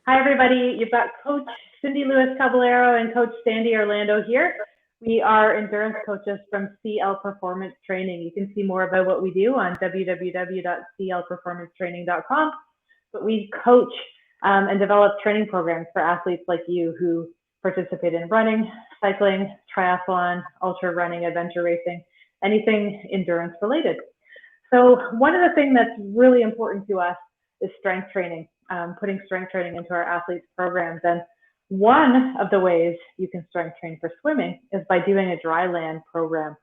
Hi, everybody. You've got Coach Cindy Lewis-Caballero and Coach Sandie Orlando here. We are endurance coaches from CL Performance Training. You can see more about what we do on www.clperformancetraining.com. But we coach and develop training programs for athletes like you who participate in running, cycling, triathlon, ultra running, adventure racing, anything endurance related. So one of the things that's really important to us is strength training, putting strength training into our athletes' programs. And one of the ways you can strength train for swimming is by doing a Dryland program.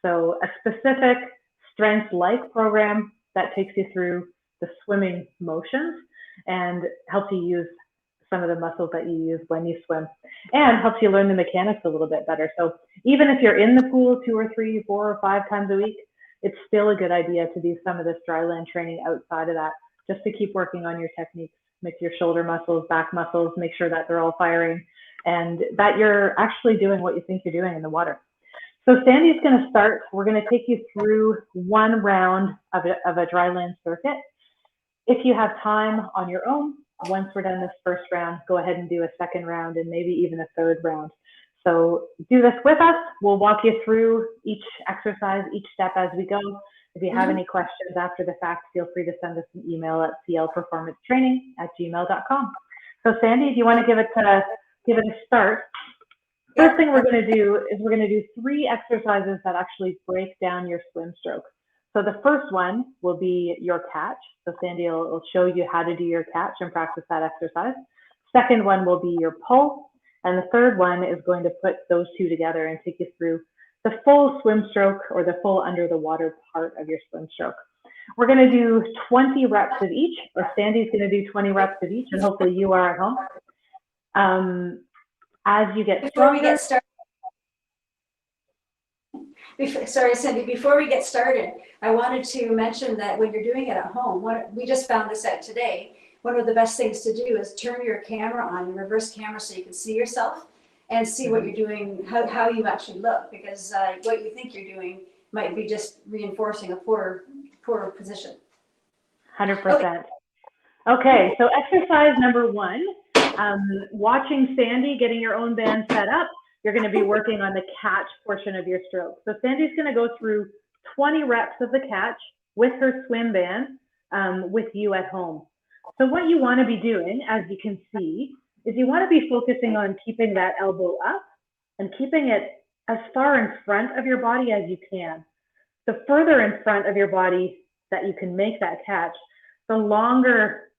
So a specific strength-like program that takes you through the swimming motions and helps you use some of the muscles that you use when you swim and helps you learn the mechanics a little bit better. So even if you're in the pool 2 or 3, 4 or 5 times a week, it's still a good idea to do some of this Dryland training outside of that, just to keep working on your techniques, make your shoulder muscles, back muscles, make sure that they're all firing and that you're actually doing what you think you're doing in the water. So Sandie's going to start. We're going to take you through one round of a Dryland circuit. If you have time on your own, once we're done this first round, go ahead and do a second round and maybe even a third round. So do this with us. We'll walk you through each exercise, each step as we go. If you have any questions after the fact, feel free to send us an email at clperformancetraining@gmail.com. So Sandie, if you want to give it a start, first thing we're going to do is we're going to do 3 exercises that actually break down your swim stroke. So the first one will be your catch. So Sandie will show you how to do your catch and practice that exercise. Second one will be your pull. And the third one is going to put those 2 together and take you through the full swim stroke or the full under the water part of your swim stroke. We're going to do 20 reps of each, or Sandie's going to do 20 reps of each, and hopefully you are at home. As you get Before we get started, sorry, Cindy, before we get started, I wanted to mention that when you're doing it at home, we just found this out today, one of the best things to do is turn your camera on, your reverse camera, so you can see yourself and see what you're doing, how you actually look, because what you think you're doing might be just reinforcing a poor position. 100%. Okay, so exercise number 1, watching Sandie getting your own band set up, you're going to be working on the catch portion of your stroke. So Sandie's going to go through 20 reps of the catch with her swim band with you at home. So what you want to be doing, as you can see, is you want to be focusing on keeping that elbow up and keeping it as far in front of your body as you can. The further in front of your body that you can make that catch, the longer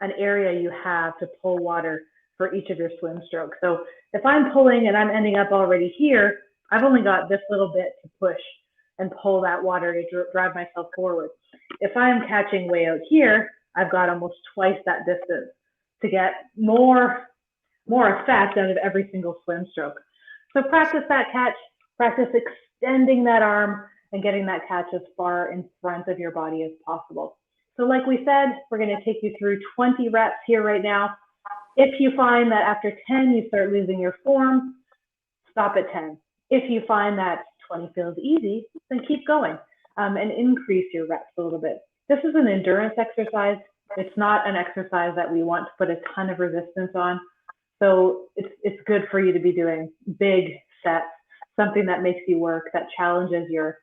an area you have to pull water for each of your swim strokes. So if I'm pulling and I'm ending up already here, I've only got this little bit to push and pull that water to drive myself forward. If I'm catching way out here, I've got almost twice that distance to get more effect out of every single swim stroke. So practice that catch, practice extending that arm and getting that catch as far in front of your body as possible. So like we said, we're going to take you through 20 reps here right now. If you find that after 10 you start losing your form, stop at 10. If you find that 20 feels easy, then keep going and increase your reps a little bit. This is an endurance exercise. It's not an exercise that we want to put a ton of resistance on. So it's good for you to be doing big sets, something that makes you work, that challenges your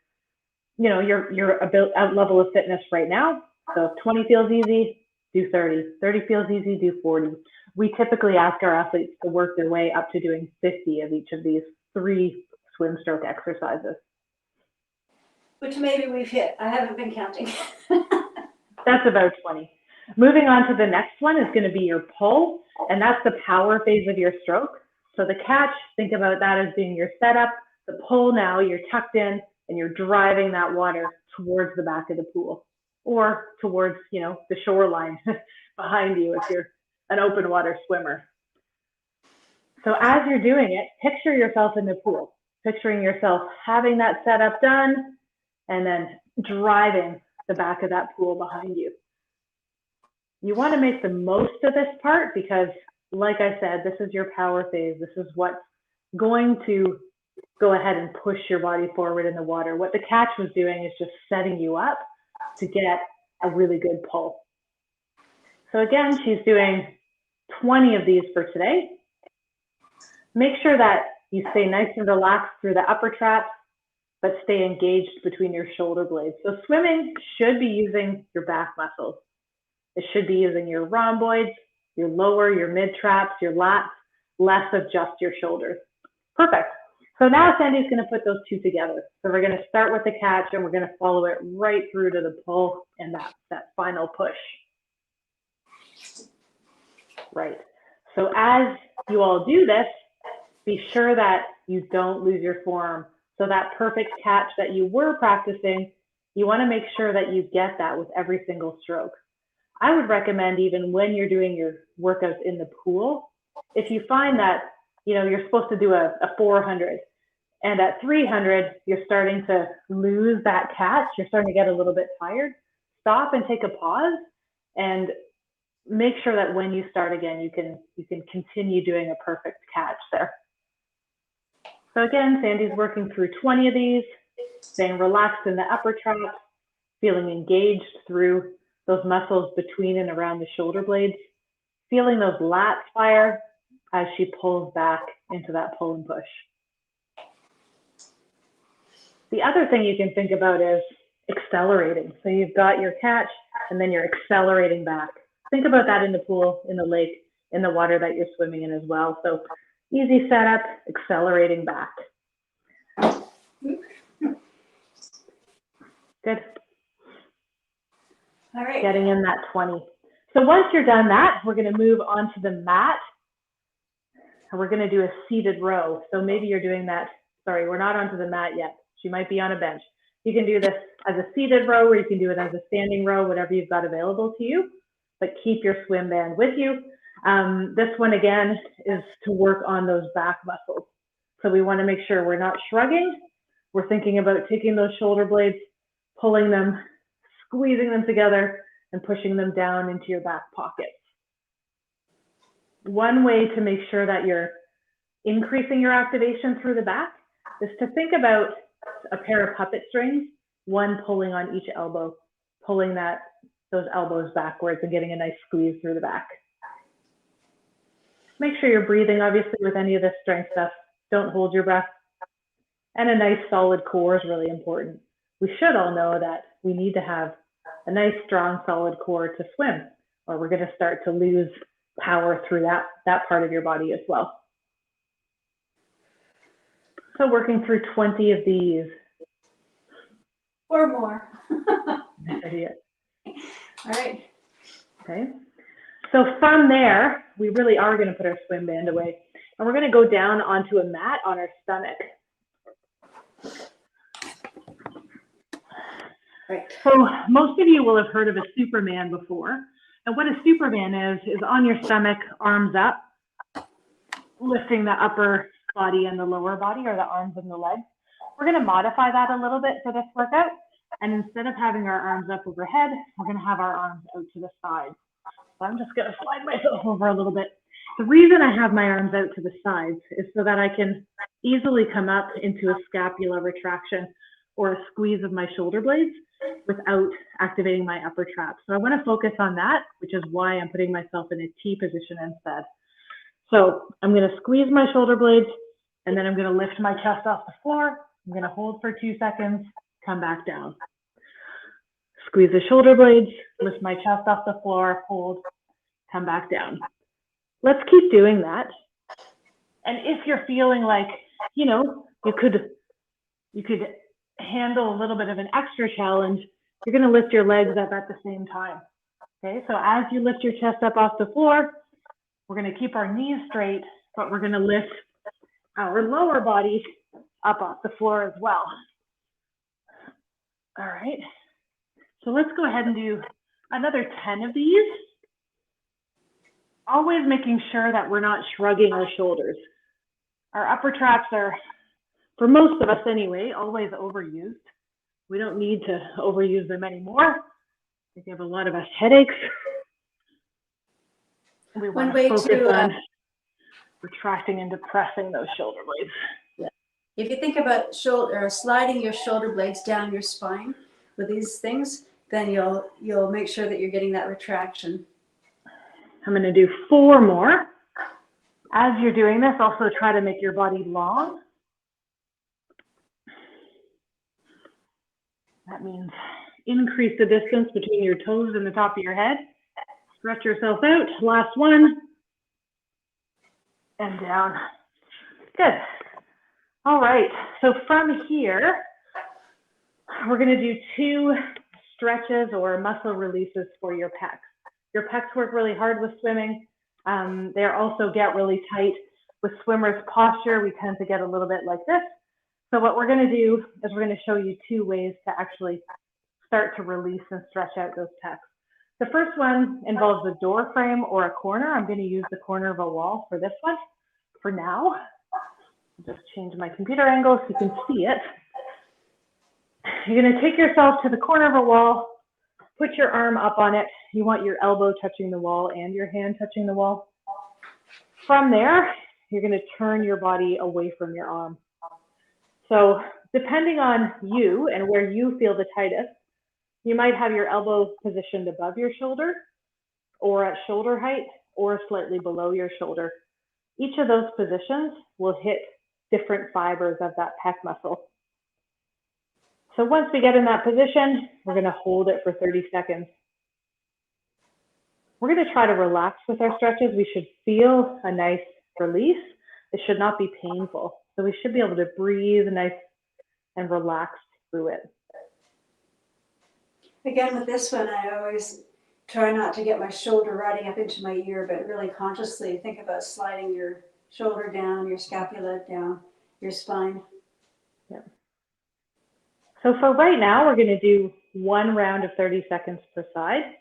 level of fitness right now. So if 20 feels easy, do 30. 30 feels easy, do 40. We typically ask our athletes to work their way up to doing 50 of each of these 3 swim stroke exercises. Which maybe we've hit. I haven't been counting. That's about 20. Moving on to the next one is going to be your pull, and that's the power phase of your stroke. So the catch, think about that as being your setup. The pull, now you're tucked in and you're driving that water towards the back of the pool or towards, the shoreline behind you if you're an open water swimmer. So as you're doing it, picture yourself in the pool, picturing yourself having that setup done and then driving the back of that pool behind you. You want to make the most of this part because, like I said, this is your power phase. This is what's going to go ahead and push your body forward in the water. What the catch was doing is just setting you up to get a really good pull. So again, she's doing 20 of these for today. Make sure that you stay nice and relaxed through the upper traps, but stay engaged between your shoulder blades. So swimming should be using your back muscles. It should be using your rhomboids, your lower, your mid traps, your lats, less of just your shoulders. Perfect. So now Sandie's going to put those two together. So we're going to start with the catch and we're going to follow it right through to the pull and that final push. Right. So as you all do this, be sure that you don't lose your form. So that perfect catch that you were practicing, you want to make sure that you get that with every single stroke. I would recommend even when you're doing your workouts in the pool, if you find that, you're supposed to do a 400 and at 300, you're starting to lose that catch, you're starting to get a little bit tired, stop and take a pause and make sure that when you start again, you can continue doing a perfect catch there. So again, Sandie's working through 20 of these, staying relaxed in the upper traps, feeling engaged through those muscles between and around the shoulder blades, feeling those lats fire as she pulls back into that pull and push. The other thing you can think about is accelerating. So you've got your catch and then you're accelerating back. Think about that in the pool, in the lake, in the water that you're swimming in as well. So easy setup, accelerating back. Good. All right. Getting in that 20. So once you're done that, we're going to move onto the mat and we're going to do a seated row. So maybe you're doing that. Sorry, we're not onto the mat yet. She might be on a bench. You can do this as a seated row or you can do it as a standing row, whatever you've got available to you, but keep your swim band with you. This one again is to work on those back muscles. So we want to make sure we're not shrugging. We're thinking about taking those shoulder blades, pulling them, squeezing them together and pushing them down into your back pockets. One way to make sure that you're increasing your activation through the back is to think about a pair of puppet strings, one pulling on each elbow, pulling those elbows backwards and getting a nice squeeze through the back. Make sure you're breathing, obviously, with any of this strength stuff. Don't hold your breath. And a nice solid core is really important. We should all know that we need to have a nice, strong, solid core to swim, or we're going to start to lose power through that part of your body as well. So working through 20 of these. Or more. Nice idea. All right. Okay. So from there, we really are going to put our swim band away. And we're going to go down onto a mat on our stomach. Right. So most of you will have heard of a Superman before. And what a Superman is on your stomach, arms up, lifting the upper body and the lower body, or the arms and the legs. We're going to modify that a little bit for this workout. And instead of having our arms up overhead, we're going to have our arms out to the sides. So I'm just going to slide myself over a little bit. The reason I have my arms out to the sides is so that I can easily come up into a scapular retraction or a squeeze of my shoulder blades without activating my upper trap. So I want to focus on that, which is why I'm putting myself in a T position instead. So I'm going to squeeze my shoulder blades, and then I'm going to lift my chest off the floor. I'm going to hold for 2 seconds, come back down. Squeeze the shoulder blades, lift my chest off the floor, hold, come back down. Let's keep doing that. And if you're feeling like, you could handle a little bit of an extra challenge, you're going to lift your legs up at the same time. Okay, so as you lift your chest up off the floor, we're going to keep our knees straight, but we're going to lift our lower body up off the floor as well. All right. So let's go ahead and do another 10 of these. Always making sure that we're not shrugging our shoulders. Our upper traps are, for most of us anyway, always overused. We don't need to overuse them anymore. I think we have a lot of us headaches. We want to focus on retracting and depressing those shoulder blades. Yeah. If you think about sliding your shoulder blades down your spine with these things, then you'll make sure that you're getting that retraction. I'm going to do 4 more. As you're doing this, also try to make your body long. That means increase the distance between your toes and the top of your head. Stretch yourself out. Last one. And down. Good. All right. So from here, we're going to do 2 stretches or muscle releases for your pecs. Your pecs work really hard with swimming. They also get really tight with swimmers' posture. We tend to get a little bit like this. So what we're going to do is we're going to show you 2 ways to actually start to release and stretch out those pecs. The first one involves a door frame or a corner. I'm going to use the corner of a wall for this one for now. I'll just change my computer angle so you can see it. You're going to take yourself to the corner of a wall, put your arm up on it. You want your elbow touching the wall and your hand touching the wall. From there, you're going to turn your body away from your arm. So depending on you and where you feel the tightest, you might have your elbow positioned above your shoulder or at shoulder height or slightly below your shoulder. Each of those positions will hit different fibers of that pec muscle. So once we get in that position, we're going to hold it for 30 seconds. We're going to try to relax with our stretches. We should feel a nice release. It should not be painful. So we should be able to breathe nice and relaxed through it. Again, with this one, I always try not to get my shoulder riding up into my ear, but really consciously think about sliding your shoulder down, your scapula down, your spine. Yeah. So for right now, we're going to do 1 round of 30 seconds per side.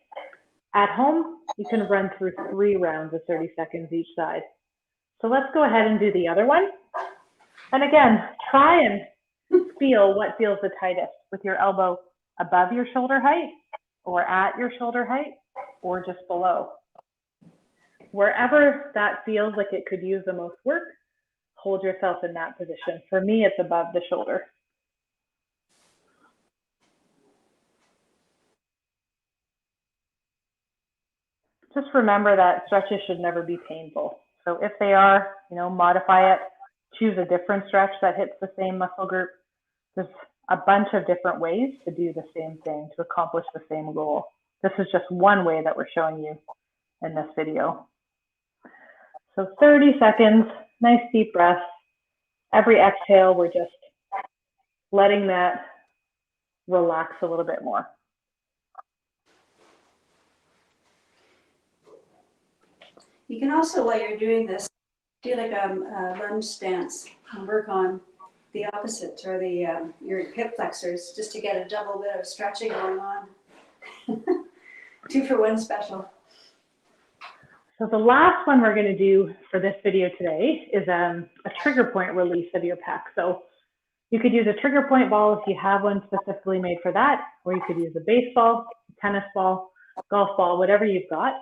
At home, you can run through 3 rounds of 30 seconds each side. So let's go ahead and do the other one. And again, try and feel what feels the tightest with your elbow above your shoulder height or at your shoulder height or just below. Wherever that feels like it could use the most work, hold yourself in that position. For me, it's above the shoulder. Just remember that stretches should never be painful. So if they are, modify it, choose a different stretch that hits the same muscle group. There's a bunch of different ways to do the same thing, to accomplish the same goal. This is just one way that we're showing you in this video. So 30 seconds, nice deep breath. Every exhale, we're just letting that relax a little bit more. You can also, while you're doing this, do like a lunge stance and work on the opposite, or your hip flexors, just to get a double bit of stretching going on. 2 for 1 special. So the last one we're going to do for this video today is a trigger point release of your pec. So you could use a trigger point ball if you have one specifically made for that, or you could use a baseball, tennis ball, golf ball, whatever you've got.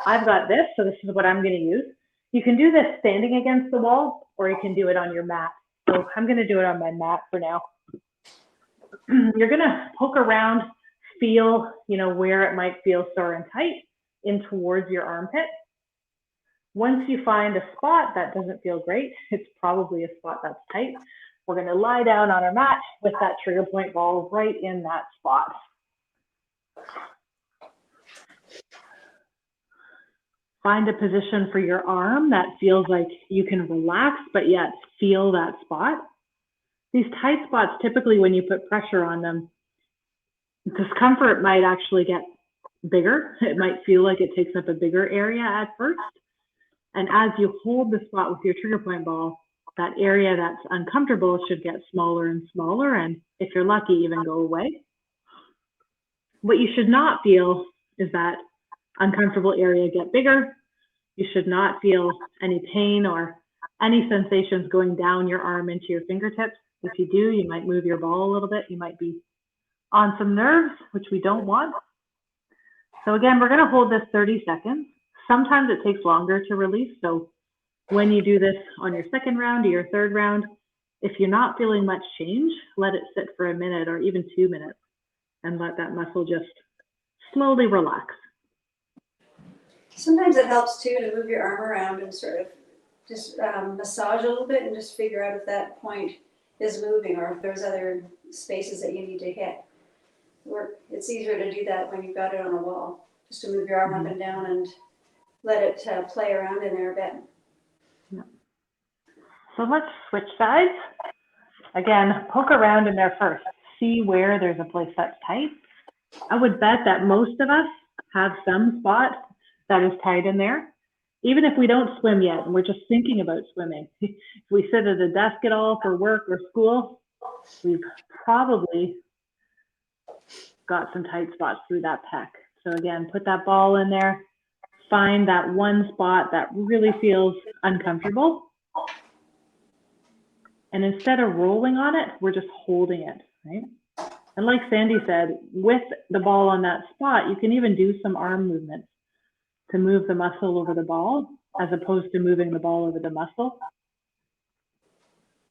I've got this, so this is what I'm going to use. You can do this standing against the wall, or you can do it on your mat. So I'm going to do it on my mat for now. You're going to poke around, feel, where it might feel sore and tight in towards your armpit. Once you find a spot that doesn't feel great, it's probably a spot that's tight. We're going to lie down on our mat with that trigger point ball right in that spot. Find a position for your arm that feels like you can relax, but yet feel that spot. These tight spots, typically when you put pressure on them, discomfort might actually get bigger. It might feel like it takes up a bigger area at first. And as you hold the spot with your trigger point ball, that area that's uncomfortable should get smaller and smaller, and if you're lucky, even go away. What you should not feel is that uncomfortable area get bigger. You should not feel any pain or any sensations going down your arm into your fingertips. If you do, you might move your ball a little bit. You might be on some nerves, which we don't want. So again, we're going to hold this 30 seconds. Sometimes it takes longer to release. So when you do this on your second round or your third round, if you're not feeling much change, let it sit for a minute or even 2 minutes and let that muscle just slowly relax. Sometimes it helps too to move your arm around and sort of just massage a little bit and just figure out if that point is moving or if there's other spaces that you need to hit. It's easier to do that when you've got it on a wall, just to move your arm up and down and let it play around in there a bit. So let's switch sides. Again, poke around in there first. See where there's a place that's tight. I would bet that most of us have some spot that is tight in there. Even if we don't swim yet and we're just thinking about swimming. If we sit at a desk at all for work or school, we've probably got some tight spots through that pec. So again, put that ball in there. Find that one spot that really feels uncomfortable. And instead of rolling on it, we're just holding it, right? And like Sandie said, with the ball on that spot, you can even do some arm movements to move the muscle over the ball as opposed to moving the ball over the muscle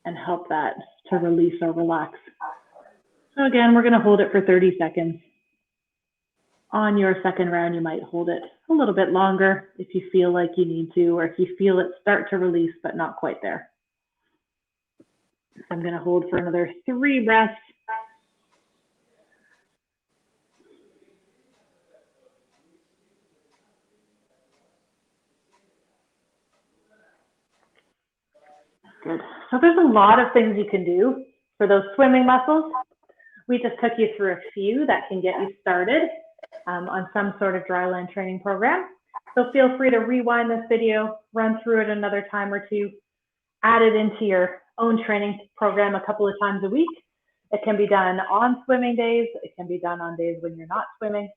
and help that to release or relax. So again, we're going to hold it for 30 seconds. On your second round, you might hold it a little bit longer if you feel like you need to, or if you feel it start to release, but not quite there. I'm going to hold for another 3 breaths. Good. So there's a lot of things you can do for those swimming muscles. We just took you through a few that can get you started on some sort of Dryland training program. So feel free to rewind this video, run through it another time or two, add it into your own training program a couple of times a week. It can be done on swimming days. It can be done on days when you're not swimming.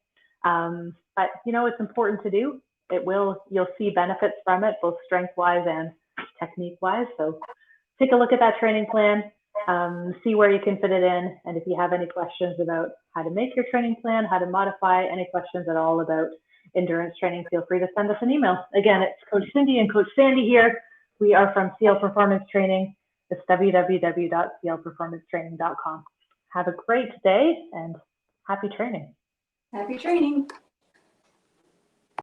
But you know, it's important to do. You'll see benefits from it, both strength-wise and technique-wise. So take a look at that training plan, see where you can fit it in. And if you have any questions about how to make your training plan, how to modify, any questions at all about endurance training, feel free to send us an email. Again, it's Coach Cindy and Coach Sandie here. We are from CL Performance Training. It's www.clperformancetraining.com. Have a great day and happy training. Happy training.